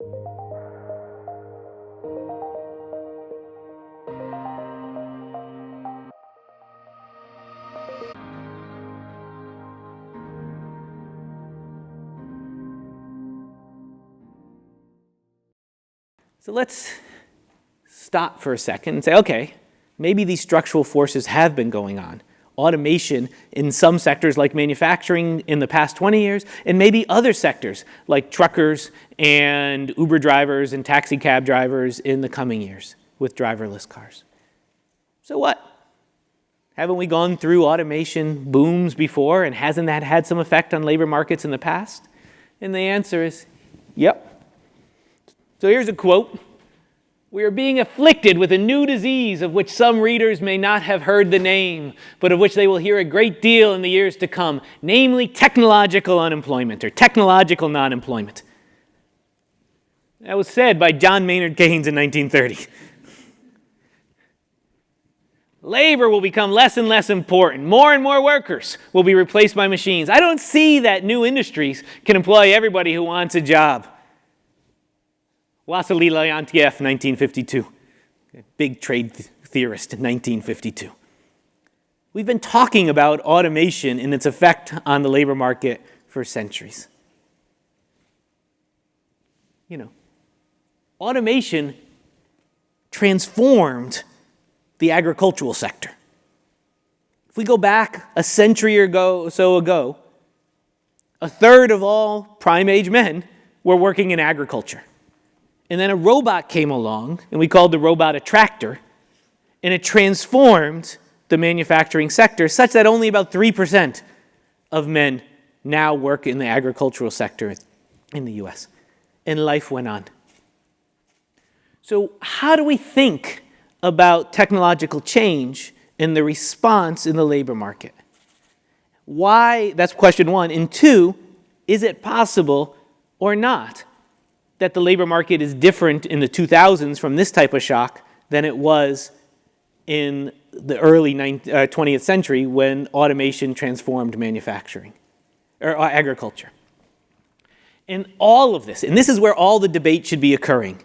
So let's stop for a second and say, okay, maybe these structural forces have been going on. Automation in some sectors like manufacturing in the past 20 years, and maybe other sectors like truckers and Uber drivers and taxi cab drivers in the coming years with driverless cars. So what? Haven't we gone through automation booms before, and hasn't that had some effect on labor markets in the past? And the answer is, yep. So here's a quote. "We are being afflicted with a new disease of which some readers may not have heard the name, but of which they will hear a great deal in the years to come, namely technological unemployment or technological non-employment." That was said by John Maynard Keynes in 1930. Labor will become less and less important. More and more workers will be replaced by machines. I don't see that new industries can employ everybody who wants a job. Wassily Leontief, 1952. Big trade theorist, 1952. We've been talking about automation and its effect on the labor market for centuries. Automation transformed the agricultural sector. If we go back a century or so ago, a third of all prime-age men were working in agriculture. And then a robot came along, and we called the robot a tractor, and it transformed the manufacturing sector such that only about 3% of men now work in the agricultural sector in the US. And life went on. So how do we think about technological change and the response in the labor market? Why? That's question one. And two, is it possible or not that the labor market is different in the 2000s from this type of shock than it was in the early 20th century when automation transformed manufacturing or agriculture? And all of this, and this is where all the debate should be occurring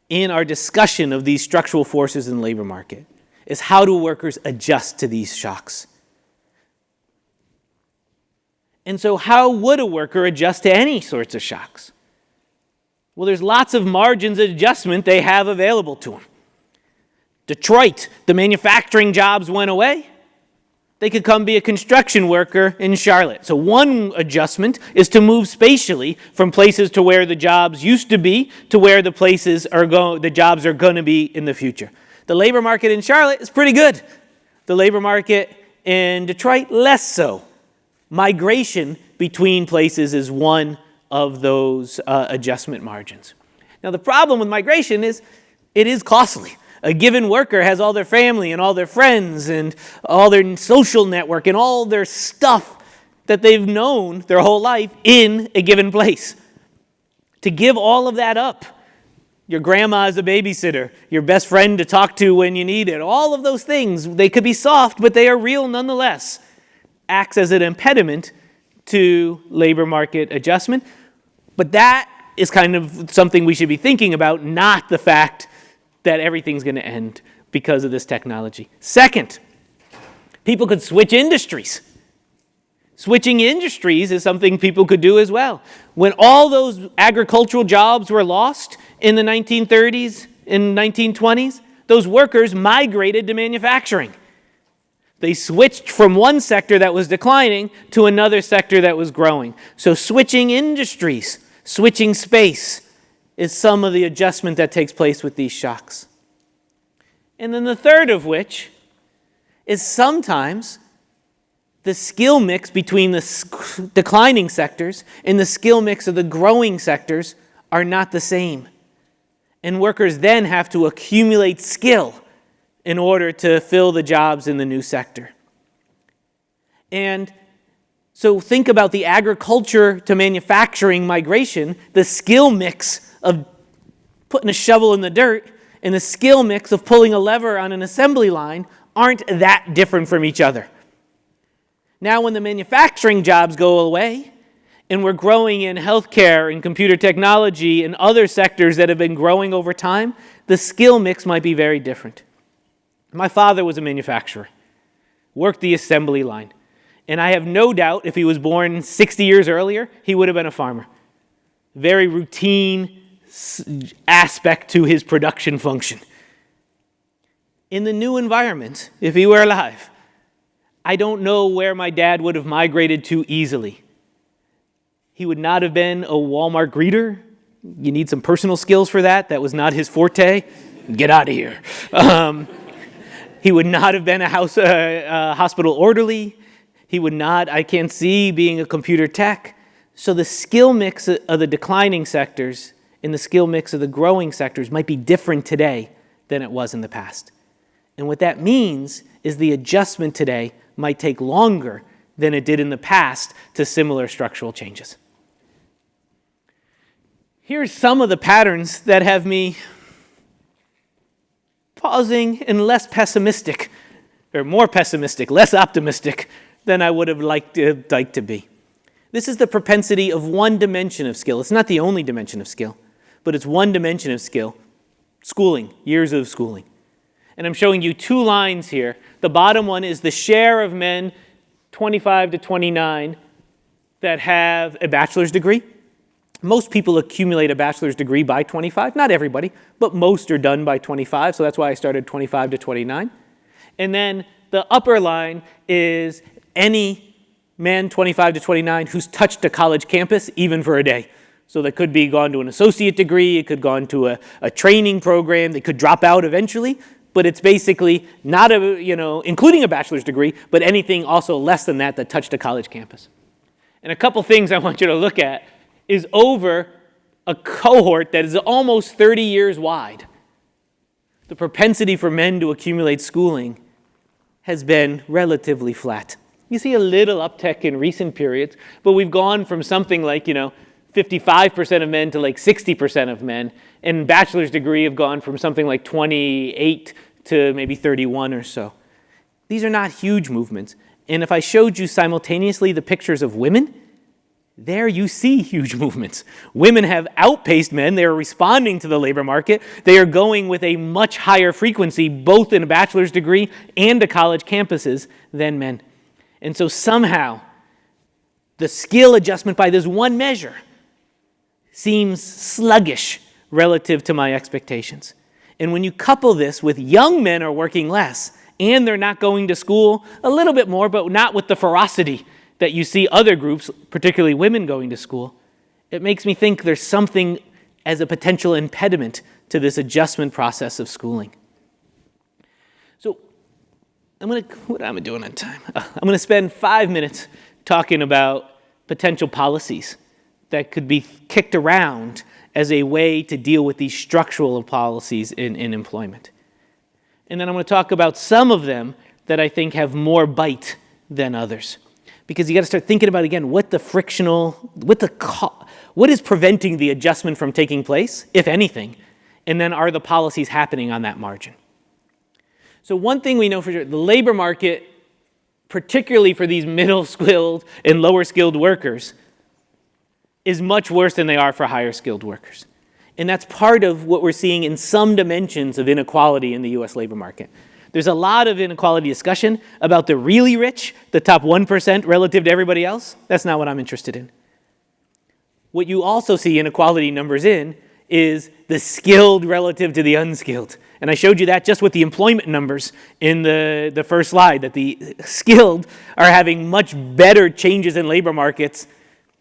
in our discussion of these structural forces in the labor market, is how do workers adjust to these shocks? And so how would a worker adjust to any sorts of shocks? Well, there's lots of margins of adjustment they have available to them. Detroit, the manufacturing jobs went away. They could come be a construction worker in Charlotte. So one adjustment is to move spatially from places to where the jobs used to be to where the jobs are going to be in the future. The labor market in Charlotte is pretty good. The labor market in Detroit, less so. Migration between places is one of those adjustment margins. Now, the problem with migration is it is costly. A given worker has all their family and all their friends and all their social network and all their stuff that they've known their whole life in a given place. To give all of that up, your grandma as a babysitter, your best friend to talk to when you need it, all of those things, they could be soft, but they are real nonetheless, acts as an impediment to labor market adjustment. But that is kind of something we should be thinking about, not the fact that everything's going to end because of this technology. Second, people could switch industries. Switching industries is something people could do as well. When all those agricultural jobs were lost in the 1930s and 1920s, those workers migrated to manufacturing. They switched from one sector that was declining to another sector that was growing. So switching industries, switching space is some of the adjustment that takes place with these shocks. And then the third of which is sometimes the skill mix between the declining sectors and the skill mix of the growing sectors are not the same. And workers then have to accumulate skill in order to fill the jobs in the new sector. And so think about the agriculture to manufacturing migration, the skill mix of putting a shovel in the dirt and the skill mix of pulling a lever on an assembly line aren't that different from each other. Now when the manufacturing jobs go away and we're growing in healthcare and computer technology and other sectors that have been growing over time, the skill mix might be very different. My father was a manufacturer, worked the assembly line, and I have no doubt if he was born 60 years earlier, he would have been a farmer. Very routine aspect to his production function. In the new environment, if he were alive, I don't know where my dad would have migrated to easily. He would not have been a Walmart greeter. You need some personal skills for that. That was not his forte. Get out of here. He would not have been a hospital orderly. He would not, I can't see, being a computer tech. So the skill mix of the declining sectors and the skill mix of the growing sectors might be different today than it was in the past. And what that means is the adjustment today might take longer than it did in the past to similar structural changes. Here's some of the patterns that have me pausing and less pessimistic, or more pessimistic, less optimistic than I would have liked to be. This is the propensity of one dimension of skill. It's not the only dimension of skill, but it's one dimension of skill. Schooling, years of schooling. And I'm showing you two lines here. The bottom one is the share of men 25 to 29 that have a bachelor's degree. Most people accumulate a bachelor's degree by 25. Not everybody, but most are done by 25. So that's why I started 25 to 29. And then the upper line is any man 25 to 29 who's touched a college campus even for a day. So they could be gone to an associate degree, it could gone to a training program, they could drop out eventually, but it's basically not including a bachelor's degree, but anything also less than that touched a college campus. And a couple things I want you to look at is over a cohort that is almost 30 years wide. The propensity for men to accumulate schooling has been relatively flat. You see a little uptick in recent periods, but we've gone from something like, 55% of men to like 60% of men, and bachelor's degree have gone from something like 28 to maybe 31 or so. These are not huge movements. And if I showed you simultaneously the pictures of women, there you see huge movements. Women have outpaced men. They are responding to the labor market. They are going with a much higher frequency, both in a bachelor's degree and to college campuses, than men. And so somehow, the skill adjustment by this one measure seems sluggish relative to my expectations. And when you couple this with young men are working less, and they're not going to school a little bit more, but not with the ferocity that you see other groups, particularly women, going to school, it makes me think there's something as a potential impediment to this adjustment process of schooling. So what am I doing on time? I'm going to spend 5 minutes talking about potential policies that could be kicked around as a way to deal with these structural policies in employment. And then I'm going to talk about some of them that I think have more bite than others. Because you got to start thinking about, again, what is preventing the adjustment from taking place, if anything, and then are the policies happening on that margin? So one thing we know for sure, the labor market, particularly for these middle-skilled and lower-skilled workers, is much worse than they are for higher-skilled workers. And that's part of what we're seeing in some dimensions of inequality in the U.S. labor market. There's a lot of inequality discussion about the really rich, the top 1% relative to everybody else. That's not what I'm interested in. What you also see inequality numbers in is the skilled relative to the unskilled. And I showed you that just with the employment numbers in the first slide, that the skilled are having much better changes in labor markets,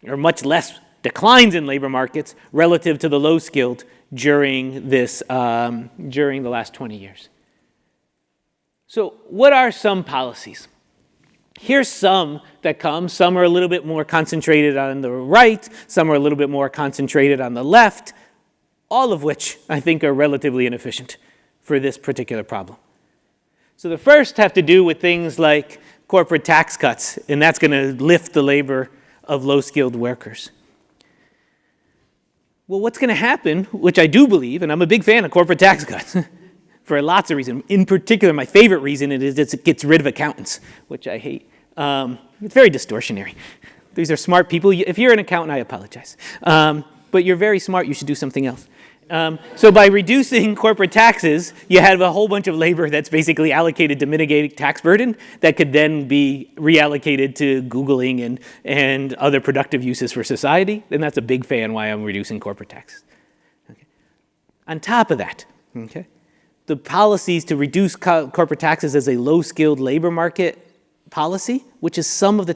or much less declines in labor markets relative to the low-skilled during the last 20 years. So what are some policies? Here's some that come. Some are a little bit more concentrated on the right. Some are a little bit more concentrated on the left, all of which I think are relatively inefficient for this particular problem. So the first have to do with things like corporate tax cuts, and that's going to lift the labor of low-skilled workers. Well, what's going to happen, which I do believe, and I'm a big fan of corporate tax cuts, for lots of reasons. In particular, my favorite reason is it gets rid of accountants, which I hate. It's very distortionary. These are smart people. If you're an accountant, I apologize. But you're very smart. You should do something else. So by reducing corporate taxes, you have a whole bunch of labor that's basically allocated to mitigating tax burden that could then be reallocated to Googling and other productive uses for society. And that's a big fan why I'm reducing corporate taxes. Okay. On top of that, okay, the policies to reduce corporate taxes as a low-skilled labor market policy, which is some of the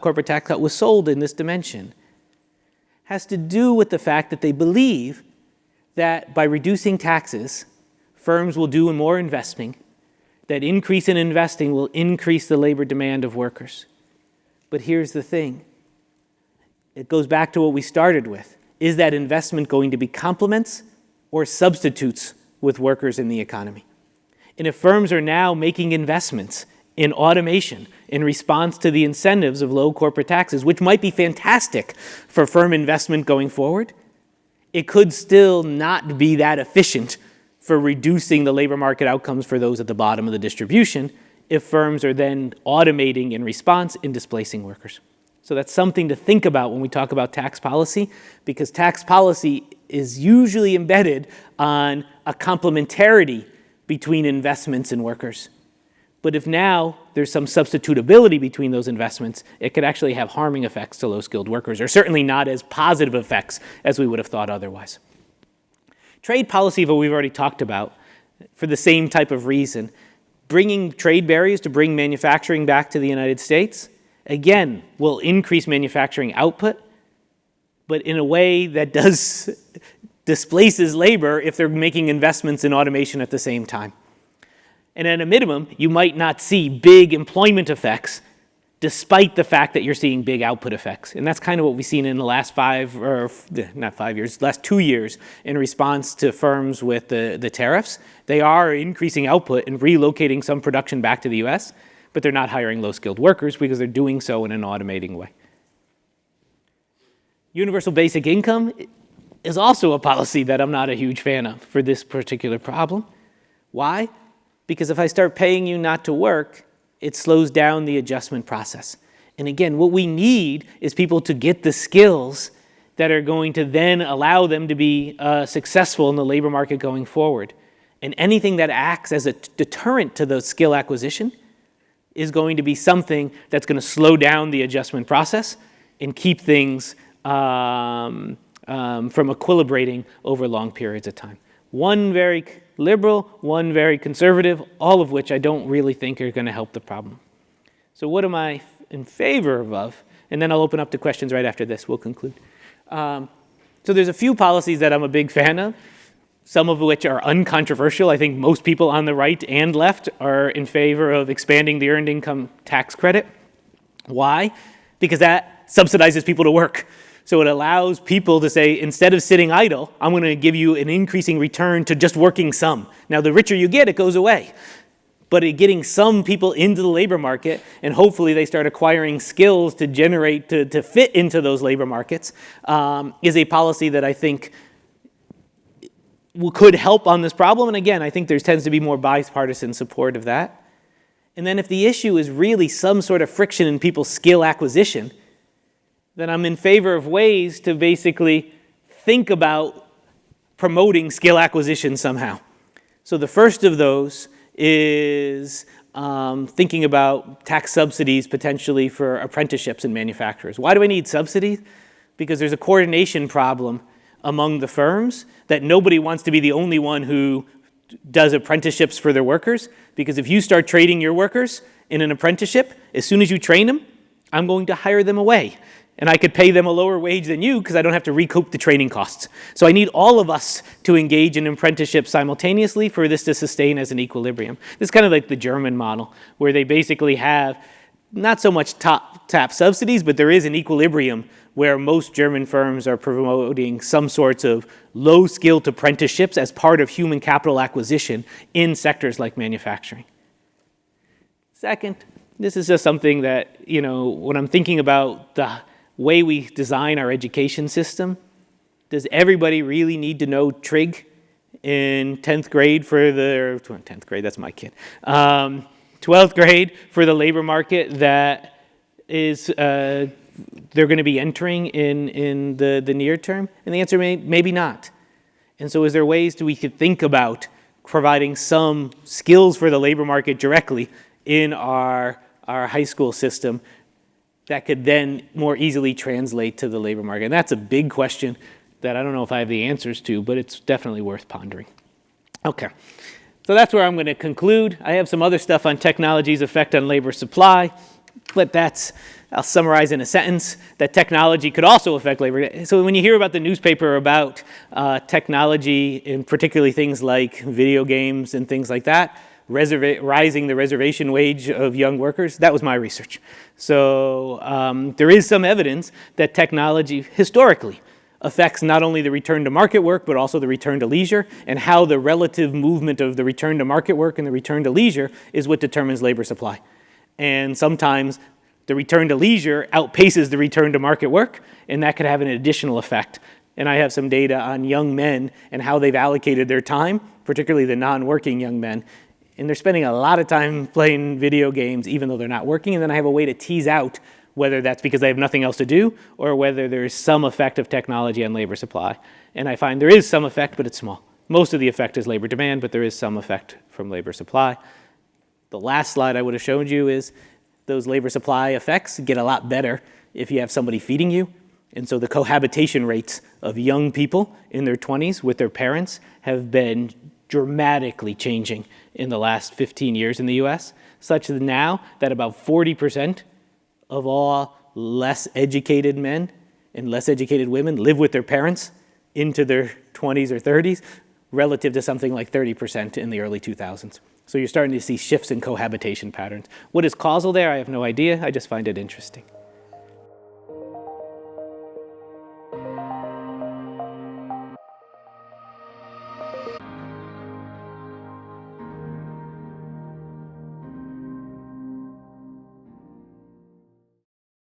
corporate tax cut was sold in this dimension, has to do with the fact that they believe that by reducing taxes, firms will do more investing, that increase in investing will increase the labor demand of workers. But here's the thing. It goes back to what we started with. Is that investment going to be complements or substitutes with workers in the economy? And if firms are now making investments in automation in response to the incentives of low corporate taxes, which might be fantastic for firm investment going forward, it could still not be that efficient for reducing the labor market outcomes for those at the bottom of the distribution if firms are then automating in response and displacing workers. So that's something to think about when we talk about tax policy, because tax policy is usually embedded on a complementarity between investments and workers. But if now there's some substitutability between those investments, it could actually have harming effects to low-skilled workers, or certainly not as positive effects as we would have thought otherwise. Trade policy, what we've already talked about, for the same type of reason. Bringing trade barriers to bring manufacturing back to the United States, again, will increase manufacturing output, but in a way that displaces labor if they're making investments in automation at the same time. And at a minimum, you might not see big employment effects despite the fact that you're seeing big output effects. And that's kind of what we've seen in the last last 2 years in response to firms with the tariffs. They are increasing output and relocating some production back to the US, but they're not hiring low-skilled workers because they're doing so in an automating way. Universal basic income is also a policy that I'm not a huge fan of for this particular problem. Why? Because if I start paying you not to work, it slows down the adjustment process. And again, what we need is people to get the skills that are going to then allow them to be successful in the labor market going forward. And anything that acts as a deterrent to those skill acquisition is going to be something that's going to slow down the adjustment process and keep things from equilibrating over long periods of time. One very liberal, one very conservative, all of which I don't really think are going to help the problem. So what am I in favor of? And then I'll open up to questions right after this. We'll conclude. So there's a few policies that I'm a big fan of, some of which are uncontroversial. I think most people on the right and left are in favor of expanding the earned income tax credit. Why? Because that subsidizes people to work. So it allows people to say, instead of sitting idle, I'm going to give you an increasing return to just working some. Now, the richer you get, it goes away. But getting some people into the labor market, and hopefully they start acquiring skills to generate, to fit into those labor markets, is a policy that I think could help on this problem. And again, I think there tends to be more bipartisan support of that. And then if the issue is really some sort of friction in people's skill acquisition, then I'm in favor of ways to basically think about promoting skill acquisition somehow. So the first of those is thinking about tax subsidies potentially for apprenticeships and manufacturers. Why do I need subsidies? Because there's a coordination problem among the firms that nobody wants to be the only one who does apprenticeships for their workers. Because if you start trading your workers in an apprenticeship, as soon as you train them, I'm going to hire them away. And I could pay them a lower wage than you because I don't have to recoup the training costs. So I need all of us to engage in apprenticeships simultaneously for this to sustain as an equilibrium. This is kind of like the German model, where they basically have not so much top subsidies, but there is an equilibrium where most German firms are promoting some sorts of low-skilled apprenticeships as part of human capital acquisition in sectors like manufacturing. Second, this is just something that, when I'm thinking about the way we design our education system, does everybody really need to know trig in 10th grade for the 10th grade, that's my kid. 12th grade for the labor market that is they're going to be entering in the near term? And the answer maybe not. And so is there ways we could think about providing some skills for the labor market directly in our high school system that could then more easily translate to the labor market? And that's a big question that I don't know if I have the answers to, but it's definitely worth pondering. Okay, so that's where I'm going to conclude. I have some other stuff on technology's effect on labor supply, but I'll summarize in a sentence that technology could also affect labor. So when you hear about the newspaper about technology, and particularly things like video games and things like that, rising the reservation wage of young workers, that was my research. So there is some evidence that technology historically affects not only the return to market work, but also the return to leisure, and how the relative movement of the return to market work and the return to leisure is what determines labor supply. And sometimes the return to leisure outpaces the return to market work, and that could have an additional effect. And I have some data on young men and how they've allocated their time, particularly the non-working young men. And they're spending a lot of time playing video games even though they're not working. And then I have a way to tease out whether that's because they have nothing else to do or whether there's some effect of technology on labor supply. And I find there is some effect, but it's small. Most of the effect is labor demand, but there is some effect from labor supply. The last slide I would have showed you is those labor supply effects get a lot better if you have somebody feeding you. And so the cohabitation rates of young people in their 20s with their parents have been dramatically changing in the last 15 years in the US, such that now that about 40% of all less educated men and less educated women live with their parents into their 20s or 30s, relative to something like 30% in the early 2000s. So you're starting to see shifts in cohabitation patterns. What is causal there? I have no idea. I just find it interesting.